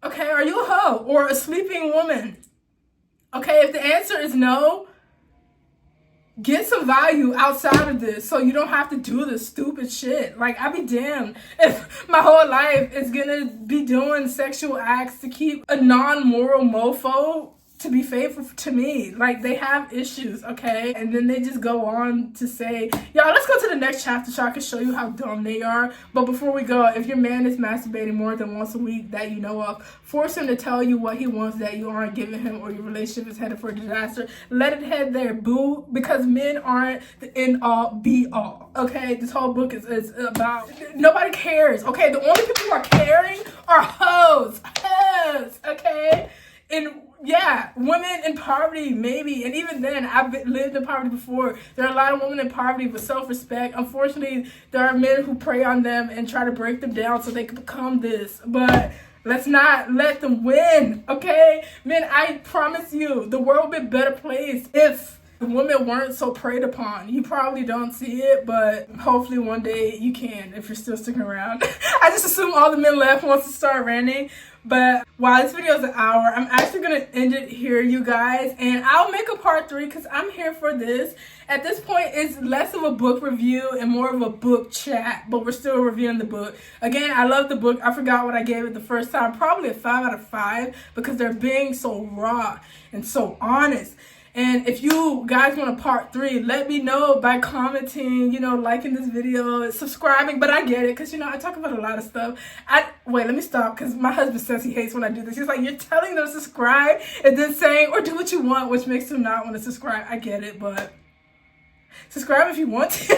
Okay, are you a hoe or a sleeping woman? Okay, if the answer is no, get some value outside of this so you don't have to do this stupid shit. Like, I'd be damned if my whole life is gonna be doing sexual acts to keep a non-moral mofo to be faithful to me. Like, they have issues, okay? And then they just go on to say, y'all, let's go to the next chapter so I can show you how dumb they are. But before we go, if your man is masturbating more than once a week that you know of, force him to tell you what he wants that you aren't giving him, or your relationship is headed for disaster. Let it head there, boo, because men aren't the end all be all, okay? This whole book is about, nobody cares, okay? The only people who are caring are hoes, okay? And yeah, women in poverty, maybe. And even then, I've lived in poverty before. There are a lot of women in poverty with self-respect. Unfortunately, there are men who prey on them and try to break them down so they can become this. But let's not let them win, okay? Men, I promise you, the world would be a better place if women weren't so preyed upon. You probably don't see it, but hopefully one day you can if you're still sticking around. I just assume all the men left once to start ranting. But while this video is an hour, I'm actually going to end it here, you guys. And I'll make a part 3 because I'm here for this. At this point, it's less of a book review and more of a book chat. But we're still reviewing the book. Again, I love the book. I forgot what I gave it the first time. Probably a 5 out of 5 because they're being so raw and so honest. And if you guys want a part 3, let me know by commenting, you know, liking this video, subscribing. But I get it because, you know, I talk about a lot of stuff. Wait, let me stop because my husband says he hates when I do this. He's like, you're telling them to subscribe and then saying, or do what you want, which makes them not want to subscribe. I get it, but subscribe if you want to.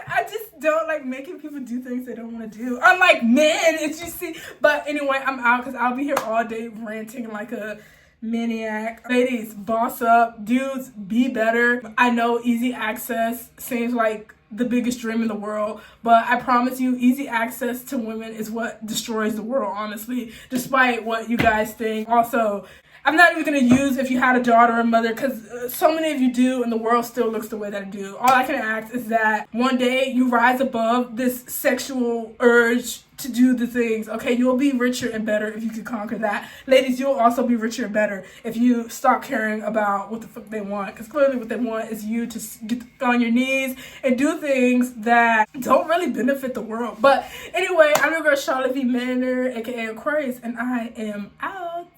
I just don't like making people do things they don't want to do. Unlike men, as you see. But anyway, I'm out because I'll be here all day ranting like a maniac. Ladies, boss up. Dudes, be better. I know easy access seems like the biggest dream in the world, but I promise you, easy access to women is what destroys the world, honestly, despite what you guys think. Also, I'm not even going to use if you had a daughter or mother, because so many of you do, and the world still looks the way that it do. All I can ask is that one day you rise above this sexual urge to do the things, okay? You'll be richer and better if you can conquer that. Ladies, you'll also be richer and better if you stop caring about what the fuck they want, because clearly what they want is you to get on your knees and do things that don't really benefit the world. But anyway, I'm your girl Charlotte V. Manor, aka Aquarius, and I am out.